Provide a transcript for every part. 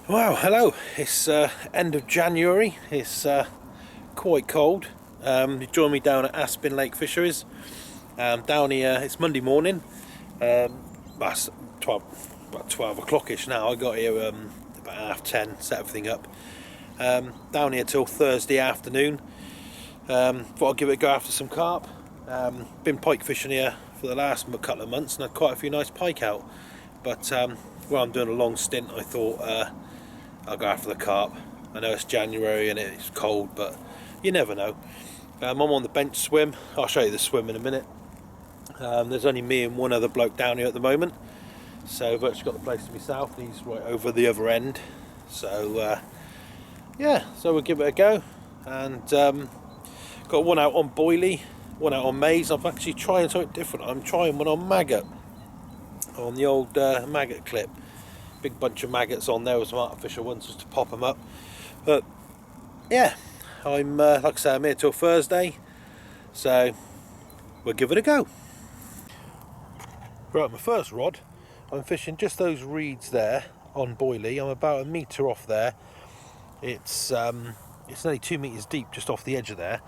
Wow, hello. It's end of January. It's quite cold. You join me down at Aspen Lake Fisheries. Down here, it's Monday morning. That's 12 o'clock-ish now. I got here about 10:30, set everything up. Down here till Thursday afternoon. Thought I'd give it a go after some carp. Been pike fishing here for the last couple of months and had quite a few nice pike out. But while I'm doing a long stint, I thought I'll go after the carp. I know it's January and it's cold, but you never know. I'm on the bench swim. I'll show you the swim in a minute. There's only me and one other bloke down here at the moment, so I've virtually got the place to myself. He's right over the other end. So yeah, so we'll give it a go. And got one out on boilie, one out on maize. I'm actually trying something different. I'm trying one on maggot, on the old maggot clip. Big bunch of maggots on there with some artificial ones just to pop them up. But yeah, I'm like I say, I'm here till Thursday, so we'll give it a go. Right, my first rod, I'm fishing just those reeds there on boilie. I'm about 1 metre off there. It's only 2 metres deep just off the edge of there.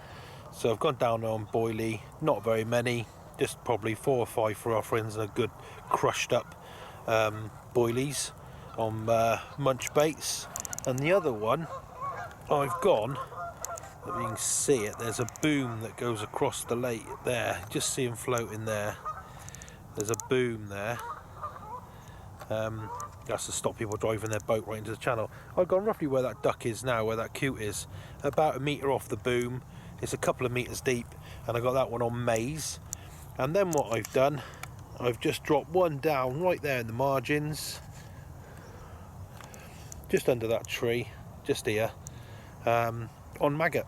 So I've gone down on boilie, not very many, just probably 4 or 5 for offerings and a good crushed up boilies on munch baits. And the other one I've gone, if you can see it, there's a boom that goes across the lake there, just see him floating there. There's a boom there. That's to stop people driving their boat right into the channel. I've gone roughly where that duck is now, where that coot is, about 1 metre off the boom. It's a couple of metres deep, and I got that one on maize. And then what I've done, I've just dropped one down right there in the margins, just under that tree, just here, on maggot.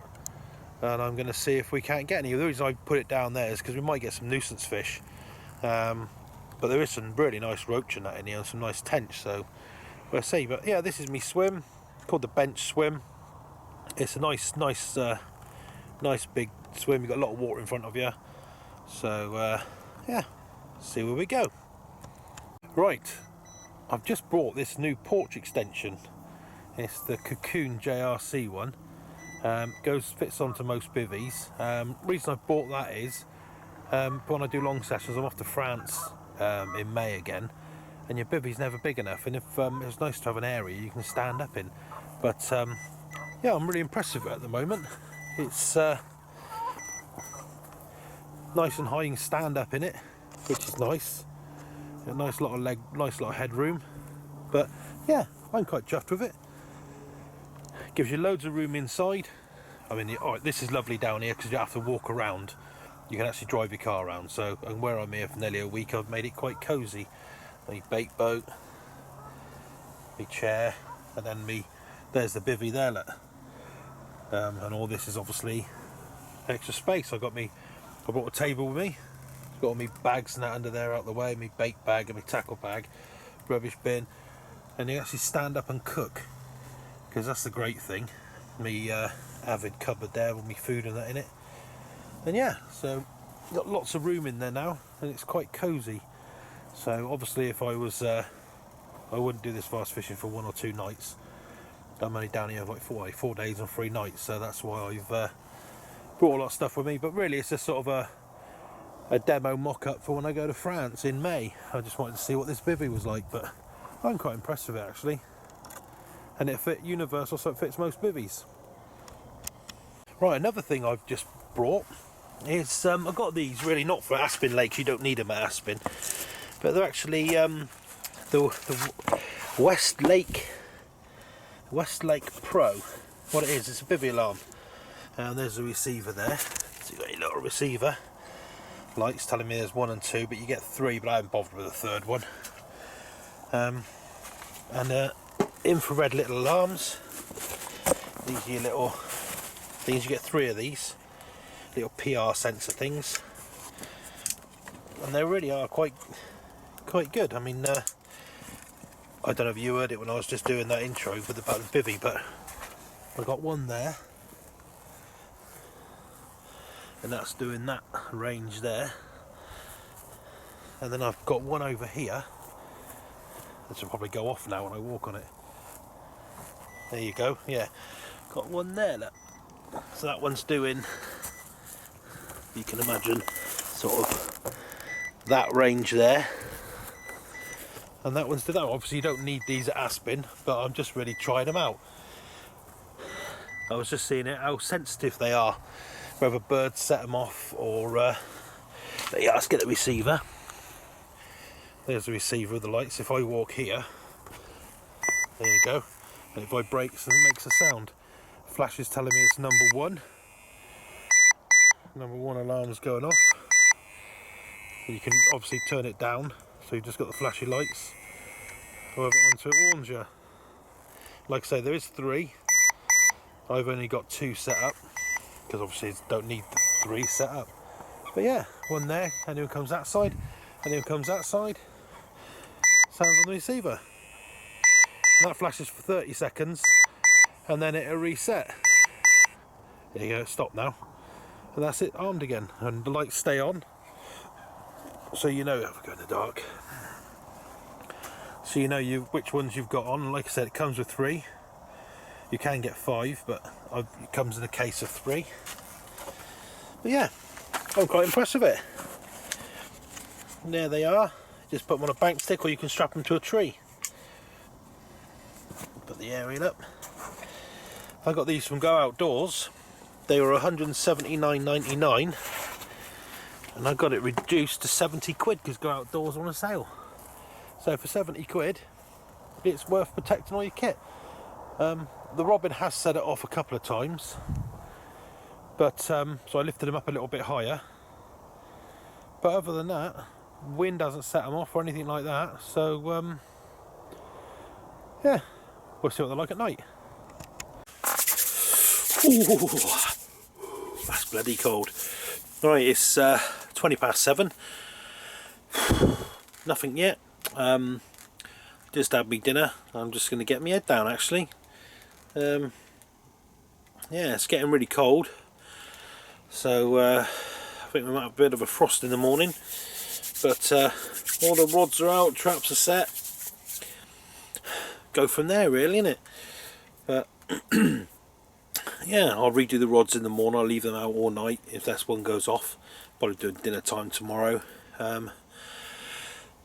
And I'm going to see if we can't get any. The reason I put it down there is because we might get some nuisance fish. But there is some really nice roach in that in here and some nice tench, so we'll see. But yeah, this is me swim, called the bench swim. It's a nice big swim. You've got a lot of water in front of you, so yeah, see where we go. Right, I've just brought this new porch extension. It's the Cocoon JRC one. Fits onto most bivvies. Reason I bought that is when I do long sessions, I'm off to France in May again, and your bivvy's never big enough, and if it's nice to have an area you can stand up in. But yeah, I'm really impressed with it at the moment. It's nice and high, you can stand up in it, which is nice. A nice lot of headroom. But yeah, I'm quite chuffed with it. Gives you loads of room inside. I mean, this is lovely down here because you have to walk around. You can actually drive your car around. So, and where I'm here for nearly a week, I've made it quite cosy. My bait boat, my chair, and then there's the bivvy there, look. And all this is obviously extra space. I brought a table with me. Got all my bags and that under there out the way, my bait bag and my tackle bag, rubbish bin, and you actually stand up and cook, because that's the great thing. Me avid cupboard there with my food and that in it. And yeah, so got lots of room in there now, and it's quite cosy. So obviously, if I was, I wouldn't do this fast fishing for 1 or 2 nights. I'm only down here like 4 days and 3 nights, so that's why I've brought a lot of stuff with me. But really, it's just sort of a demo mock-up for when I go to France in May. I just wanted to see what this bivvy was like, but I'm quite impressed with it actually. And it fit universal, so it fits most bivvies. Right, another thing I've just brought is I've got these, really not for Aspen Lakes, you don't need them at Aspen, but they're actually the West Lake Pro. What it is, it's a bivvy alarm. And there's a receiver there, so you've got your little receiver. Lights telling me there's 1 and 2, but you get 3, but I haven't bothered with the 3rd one. And infrared little alarms. These are your little things, you get 3 of these little PR sensor things, and they really are quite good. I mean, I don't know if you heard it when I was just doing that intro about the bivvy, but I got one there, and that's doing that range there. And then I've got one over here, this will probably go off now when I walk on it. There you go. Yeah, got one there. Look. So that one's doing, you can imagine, sort of that range there. And that one's to that. Obviously you don't need these at Aspen, but I'm just really trying them out. I was just seeing it, how sensitive they are, whether birds set them off or but yeah, let's get the receiver. There's the receiver of the lights. If I walk here, there you go, and it vibrates and it makes a sound. Flash is telling me it's number one. Number one alarm is going off. You can obviously turn it down, so you've just got the flashy lights. However, onto it warns you. Like I say, there is 3. I've only got 2 set up, because obviously I don't need the 3 set up. But yeah, one there, anyone comes that side, anyone comes that side, sounds on the receiver. And that flashes for 30 seconds, and then it'll reset. There you go, it's stopped now. And that's it, armed again, and the lights stay on. So you know, if I go in the dark, so you know which ones you've got on. Like I said, it comes with 3. You can get 5, but it comes in a case of 3. But yeah, I'm quite impressed with it. And there they are. Just put them on a bank stick, or you can strap them to a tree. Put the aerial up. I got these from Go Outdoors. They were £179.99. And I got it reduced to 70 quid because Go Outdoors on a sale. So for 70 quid, it's worth protecting all your kit. The robin has set it off a couple of times, but so I lifted them up a little bit higher. But other than that, wind hasn't set them off or anything like that. So yeah, we'll see what they're like at night. Ooh, that's bloody cold. Right, it's 20 past 7. Nothing yet. Just had me dinner. I'm just going to get my head down actually. Yeah, it's getting really cold. So I think we might have a bit of a frost in the morning. But all the rods are out, traps are set. Go from there really, innit? But yeah, I'll redo the rods in the morning. I'll leave them out all night if this one goes off. Probably do dinner time tomorrow.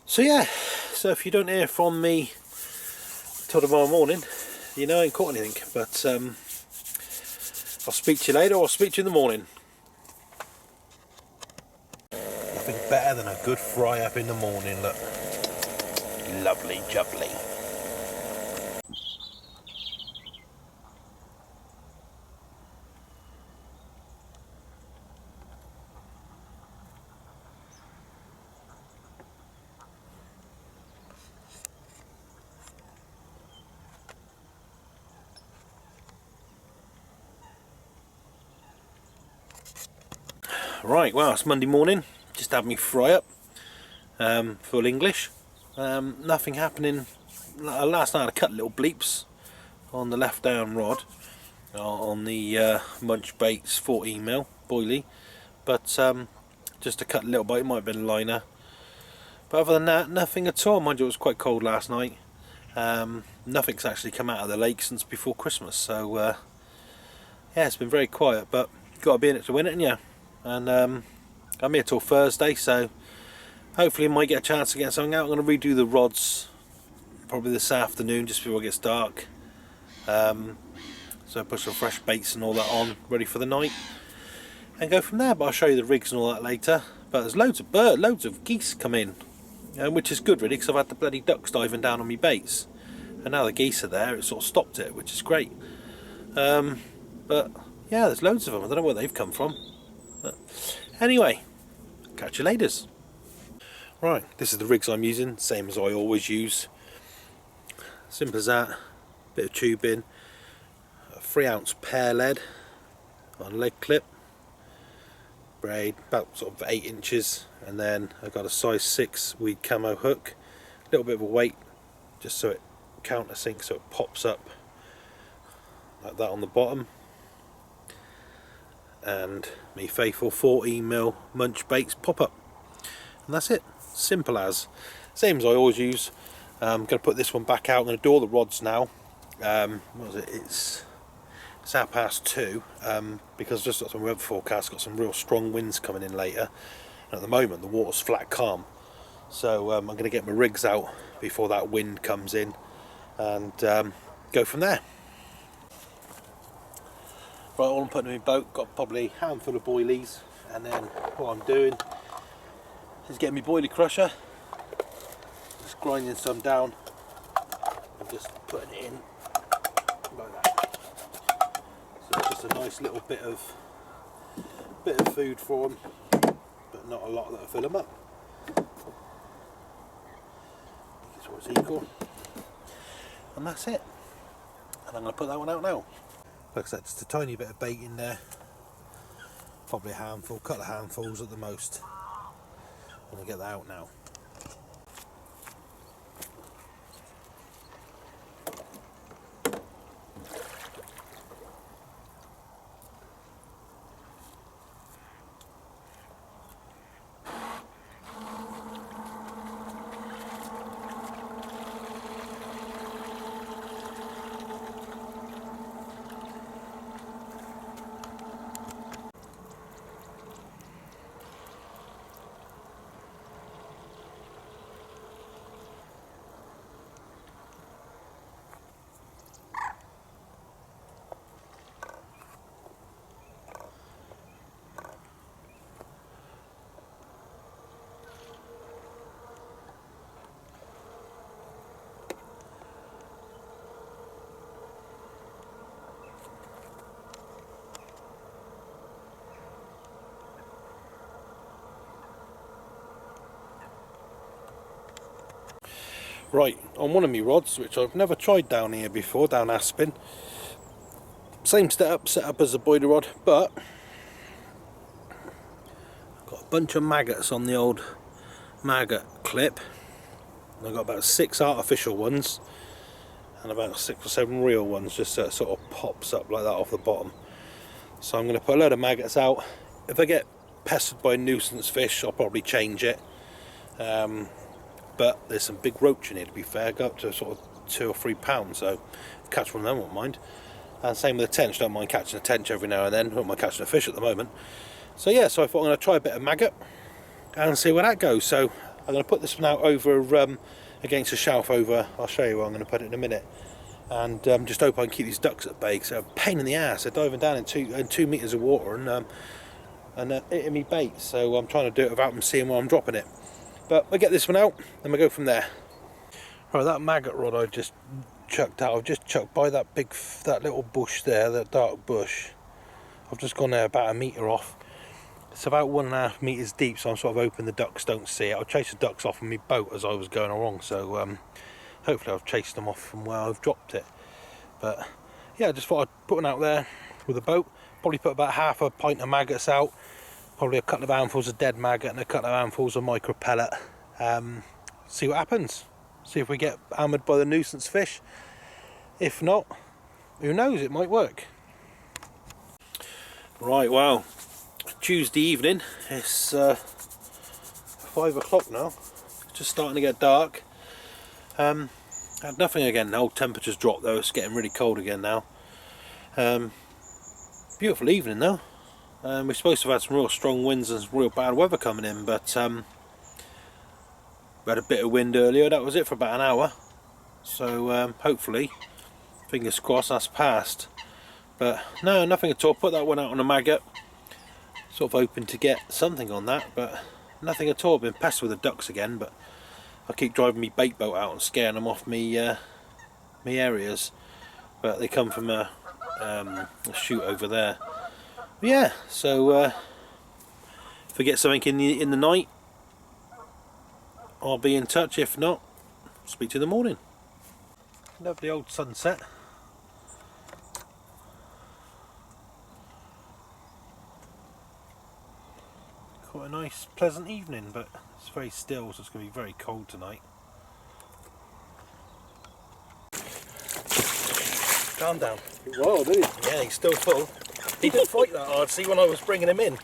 So yeah, so if you don't hear from me till tomorrow morning, you know I ain't caught anything. But I'll speak to you later, or I'll speak to you in the morning. Nothing better than a good fry up in the morning, look. Lovely jubbly. Right, well, it's Monday morning. Just had me fry up, full English. Nothing happening. Last night I cut little bleeps on the left down rod on the Munch Baits 14mm boilie, but just to cut a little bite. It might have been a liner, but other than that, nothing at all. Mind you, it was quite cold last night. Nothing's actually come out of the lake since before Christmas, so yeah, it's been very quiet, but you've got to be in it to win it, yeah. And I'm here till Thursday, so hopefully I might get a chance to get something out. I'm going to redo the rods probably this afternoon just before it gets dark. So put some fresh baits and all that on, ready for the night, and go from there. But I'll show you the rigs and all that later. But there's loads of geese come in, which is good really, because I've had the bloody ducks diving down on me baits, and now the geese are there. It sort of stopped it, which is great. But yeah, there's loads of them. I don't know where they've come from. But anyway, catch you later. Right, this is the rigs I'm using, same as I always use. Simple as that. Bit of tubing, a 3-ounce pear lead on leg clip, braid about sort of 8 inches, and then I've got a size 6 weed camo hook, a little bit of a weight just so it countersinks, so it pops up like that on the bottom, and me faithful 14mm Munch Baits pop up, and that's it. Simple as, same as I always use. I'm going to put this one back out. I'm going to do all the rods now, What was it? It's 2:30. Because I've just got some weather forecast, got some real strong winds coming in later. And at the moment, the water's flat calm. So I'm going to get my rigs out before that wind comes in, and go from there. Right, all I'm putting in my boat, got probably a handful of boilies, and then what I'm doing is getting my boilie crusher, just grinding some down and just putting it in like that. So it's just a nice little bit of food for them, but not a lot that'll fill them up. It's what's equal, and that's it. And I'm going to put that one out now. Like I said, just a tiny bit of bait in there, probably a handful, couple of handfuls at the most. I'm going to get that out now. Right, on one of my rods, which I've never tried down here before, down Aspen, same setup as the boiler rod, but got a bunch of maggots on the old maggot clip. I've got about 6 artificial ones and about 6 or 7 real ones, just so it sort of pops up like that off the bottom. So I'm going to put a load of maggots out. If I get pestered by nuisance fish, I'll probably change it. But there's some big roach in here, to be fair, go up to sort of 2 or 3 pounds, so catch one of them, I won't mind. And same with the tench, don't mind catching a tench every now and then, don't mind catching a fish at the moment. So yeah, so I thought I'm going to try a bit of maggot and see where that goes. So I'm going to put this one out over against a shelf over, I'll show you where I'm going to put it in a minute. And just hope I can keep these ducks at bay, because they're a pain in the ass. They're diving down in 2 metres of water and hitting me bait, so I'm trying to do it without them seeing where I'm dropping it. But we'll get this one out, then we'll go from there. Right, that maggot rod I just chucked out, I've just chucked by that little bush there, that dark bush. I've just gone there about 1 metre off. It's about 1.5 metres deep, so I'm sort of hoping the ducks don't see it. I'll chase the ducks off on my boat as I was going along, so hopefully I've chased them off from where I've dropped it. But yeah, I just thought I'd put one out there with a boat. Probably put about half a pint of maggots out. Probably a couple of handfuls of dead maggot and a couple of handfuls of micro pellet. See what happens. See if we get hammered by the nuisance fish. If not, who knows, it might work. Right, well, Tuesday evening, it's 5 o'clock now. It's just starting to get dark. Had nothing again, the old temperatures dropped though, it's getting really cold again now. Beautiful evening though. We're supposed to have had some real strong winds and some real bad weather coming in, but we had a bit of wind earlier, that was it for about an hour. So hopefully, fingers crossed, that's passed. But no, nothing at all. Put that one out on a maggot. Sort of hoping to get something on that, but nothing at all. Been pestered with the ducks again, but I keep driving me bait boat out and scaring them off me areas. But they come from a chute over there. But yeah, so if I get something in the night, I'll be in touch. If not, speak to you in the morning. Lovely old sunset. Quite a nice, pleasant evening, but it's very still, so it's going to be very cold tonight. Calm down. Wow, did he? Yeah, he's still full. He didn't fight that hard, see, when I was bringing him in.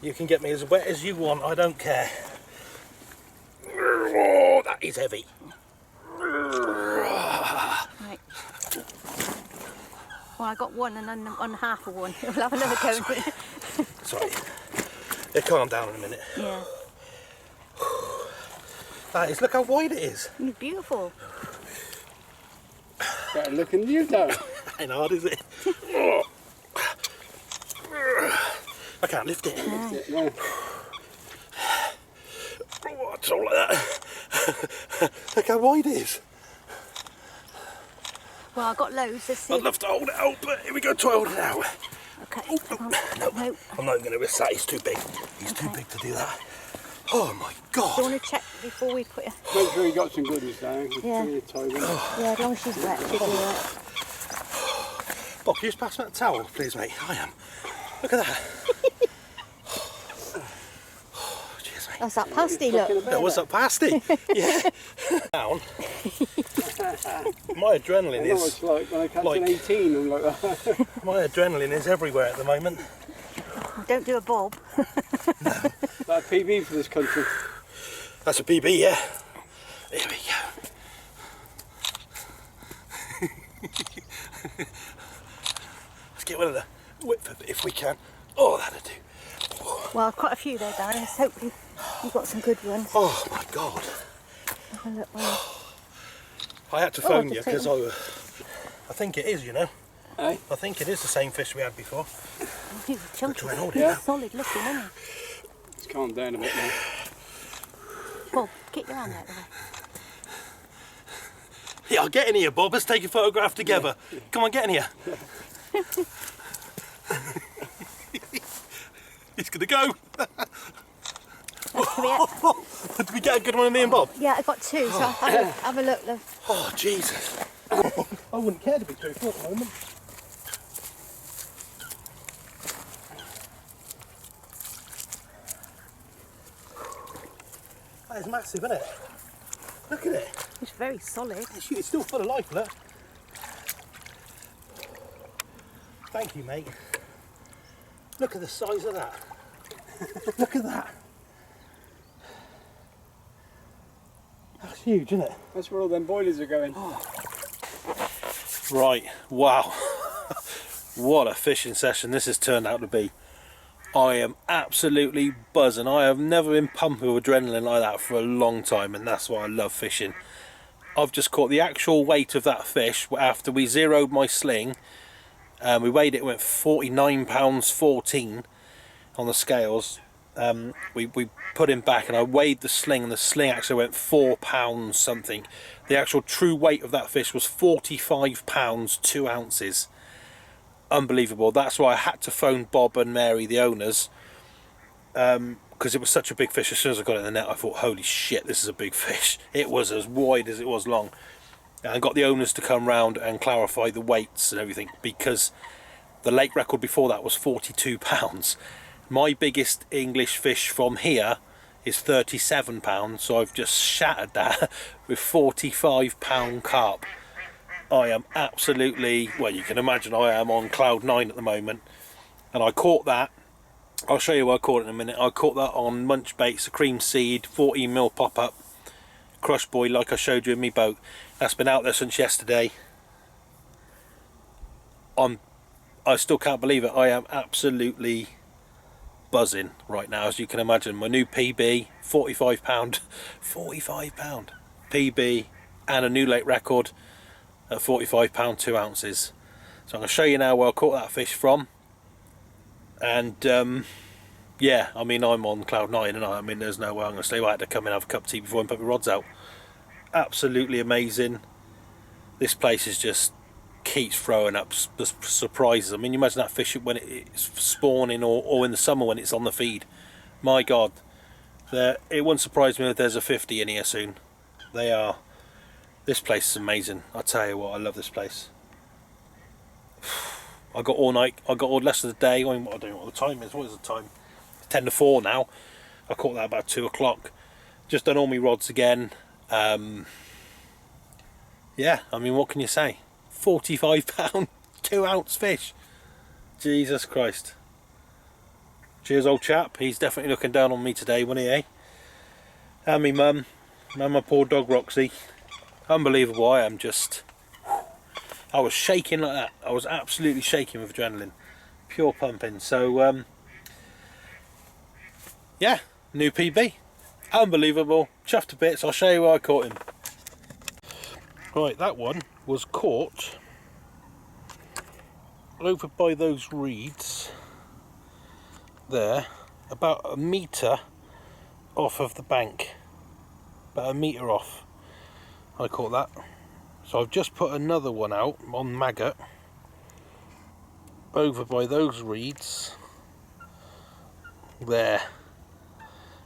You can get me as wet as you want, I don't care. Oh, that That is heavy. Right. Well, I got one and then on half of one. We'll have another go. Sorry. It calm down in a minute. Yeah. That is, look how wide it is. It's beautiful. Better looking than you though. Ain't hard, is it? I can't lift it. No. Oh, it's all like that. Look how wide it is. Well, I've got loads. Let's see. I'd love to hold it out, but here we go, try hold it out. Okay. No, No. I'm not even going to risk that. He's too big. He's too big to do that. Oh my God. Do you want to check before we put it? Make sure you got some goodies down. Yeah. Yeah, as long as she's wet, she'll do it. Bob, can you just pass me that towel, please, mate? I am. Look at that. Cheers, mate. That's that pasty, look. That was that pasty. Yeah. Down. My adrenaline I know what is it's like when I catch like- an 18 and like that. my adrenaline is everywhere at the moment. Don't do a bob. That PB for this country. That's a PB, yeah. There we go. Let's get rid of the width of it if we can. Oh, that'll do. Well, quite a few there, Darren. So hopefully you've got some good ones. Oh my God. Have a look. Well, I had to phone you just because I think it is, you know. Eh? I think it is the same fish we had before. he's chunky. Try and hold it He's now. solid looking, isn't he? It's calmed down a bit now. Bob, get your hand out of the way. Yeah, I'll get in here, Bob. Let's take a photograph together. Come on, get in here. He's gonna go. Come here. Did we get a good one of me and Bob? Yeah, I got two, so have a look. Love. Oh, Jesus. I wouldn't care to be truthful at the moment. That is massive, isn't it? Look at it. It's very solid. It's still full of life, look. Thank you, mate. Look at the size of that. Look at that. That's huge, isn't it? That's where all them boilers are going. Right, wow. What a fishing session this has turned out to be. I am absolutely buzzing. I have never been pumping with adrenaline like that for a long time, and that's why I love fishing. I've just caught the actual weight of that fish after we zeroed my sling. We weighed it, went 49 pounds 14 on the scales. We put him back and I weighed the sling, and the sling actually went 4 pounds something. The actual true weight of that fish was 45 pounds 2 ounces. Unbelievable. That's why I had to phone Bob and Mary, the owners, because it was such a big fish. As soon as I got it in the net, I thought, holy shit, this is a big fish. It was as wide as it was long. And I got the owners to come round and clarify the weights and everything, because the lake record before that was 42 pounds. My biggest English fish from here is 37 pounds, so I've just shattered that with 45 pound carp. I am absolutely, well, you can imagine I am on cloud 9 at the moment. And I caught that, I'll show you where I caught it in a minute. I caught that on munch baits, a cream seed, 14mm pop up, crush buoy like I showed you in my boat. That's been out there since yesterday. I still can't believe it. I am absolutely buzzing right now, as you can imagine. My new PB, 45 pound PB, and a new lake record at 45 pound 2 ounces. So I'm going to show you now where I caught that fish from. And yeah, I mean, I'm on cloud 9, and I mean, there's no way I'm going to sleep. I had to come in and have a cup of tea before I put my rods out. Absolutely amazing. This place is just keeps throwing up surprises. I mean, you imagine that fish when it's spawning, or in the summer when it's on the feed. My God, it wouldn't surprise me if there's a 50 in here soon. They are. This place is amazing. I tell you what, I love this place. I got all night. I got all the rest of the day. I don't know what the time is. What is the time? It's 10 to 4 now. I caught that about 2 o'clock. Just done all my rods again. Yeah, I mean, what can you say? 45 pound 2 ounce fish. Jesus Christ. Cheers, old chap. He's definitely looking down on me today, wasn't he, eh? And me mum. and my poor dog Roxy. Unbelievable. I was shaking like that. I was absolutely shaking with adrenaline, pure pumping. So yeah, new PB, unbelievable, chuffed to bits. I'll show you where I caught him. Right, that one was caught over by those reeds there, about a metre off of the bank, about a metre off. I caught that. So I've just put another one out on maggot over by those reeds there,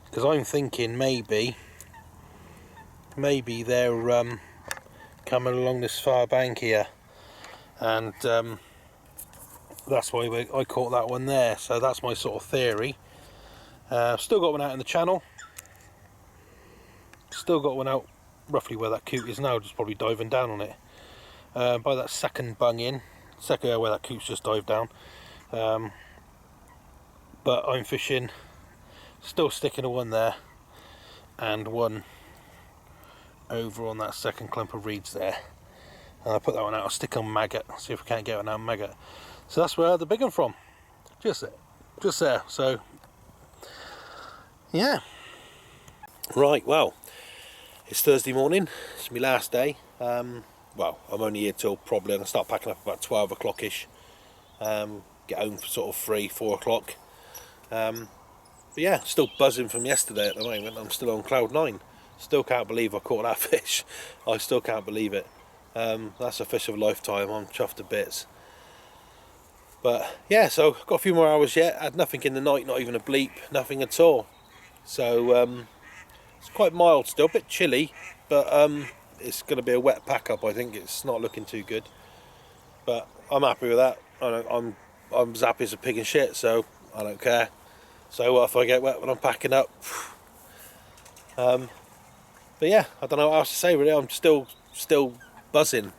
because I'm thinking maybe they're coming along this far bank here, and that's why I caught that one there. So that's my sort of theory. Still got one out in the channel, still got one out roughly where that coot is now, just probably diving down on it, by that second bung in, where that coot's just dived down. But I'm fishing, still sticking a one there and one over on that second clump of reeds there, and I'll put that one out. I'll stick on maggot, see if we can't get one out on maggot. So that's where I had the big one from, just there. So yeah, right, well, it's Thursday morning, it's my last day. Well, I'm only here till probably, I'm going to start packing up about 12 o'clock ish, get home for sort of 3-4 o'clock. But yeah, still buzzing from yesterday at the moment. I'm still on cloud 9. Still can't believe I caught that fish. I still can't believe it. That's a fish of a lifetime. I'm chuffed to bits. But yeah, so got a few more hours yet. Had nothing in the night, not even a bleep, nothing at all. So it's quite mild still, a bit chilly, but it's going to be a wet pack up. I think it's not looking too good, but I'm happy with that. I'm as happy as a pig in shit, so I don't care. So what if I get wet when I'm packing up? But yeah, I don't know what else to say really. I'm still buzzing.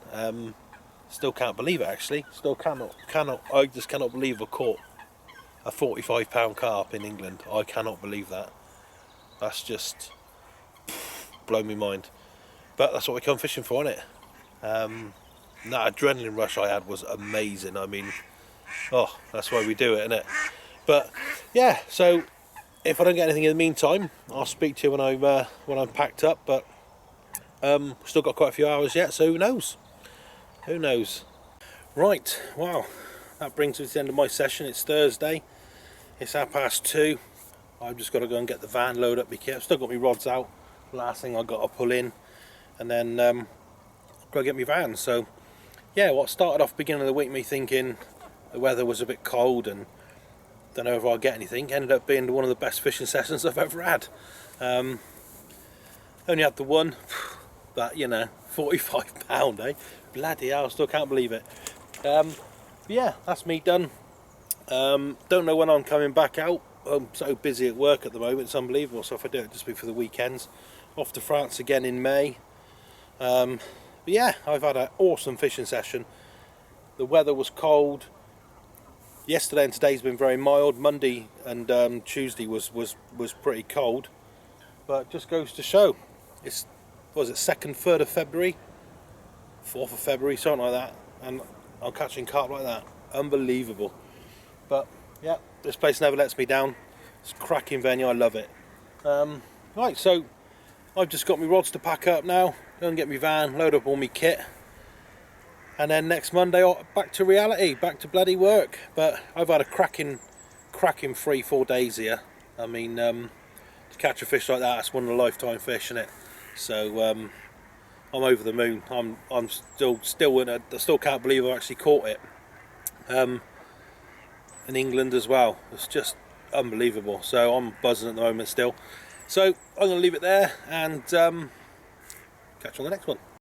Still can't believe it actually. Still cannot. I just cannot believe I caught a 45-pound carp in England. I cannot believe that. That's just blown my mind. But that's what we come fishing for, isn't it? That adrenaline rush I had was amazing. I mean, oh, that's why we do it, isn't it? But yeah, so if I don't get anything in the meantime, I'll speak to you when I'm packed up. But still got quite a few hours yet, so who knows? Who knows? Right, wow, that brings me to the end of my session. It's Thursday. It's 2:30. I've just got to go and get the van, load up my kit. I've still got my rods out. Last thing I've got to pull in, and then I've got to get my van. So yeah, what started off beginning of the week me thinking the weather was a bit cold and don't know if I'll get anything, ended up being one of the best fishing sessions I've ever had. Only had the one, but you know, 45 pound, eh? Bloody hell, I still can't believe it. But yeah, that's me done. Don't know when I'm coming back out. I'm so busy at work at the moment, it's unbelievable. So if I do it, just be for the weekends. Off to France again in May. But yeah, I've had an awesome fishing session. The weather was cold. Yesterday and today's been very mild. Monday and Tuesday was pretty cold. But just goes to show, it's, was it 2nd, 3rd of February? 4th of February, something like that. And I'm catching carp like that. Unbelievable. But yeah, this place never lets me down. It's a cracking venue, I love it. Right, so I've just got my rods to pack up now. Go and get my van, load up all my kit. And then next Monday, back to reality, back to bloody work. But I've had a cracking 3-4 days here. I mean, to catch a fish like that, that's one of a lifetime fish, isn't it? So I'm over the moon. I'm still in a, I still can't believe I actually caught it. In England as well. It's just unbelievable. So I'm buzzing at the moment still. So I'm going to leave it there and catch you on the next one.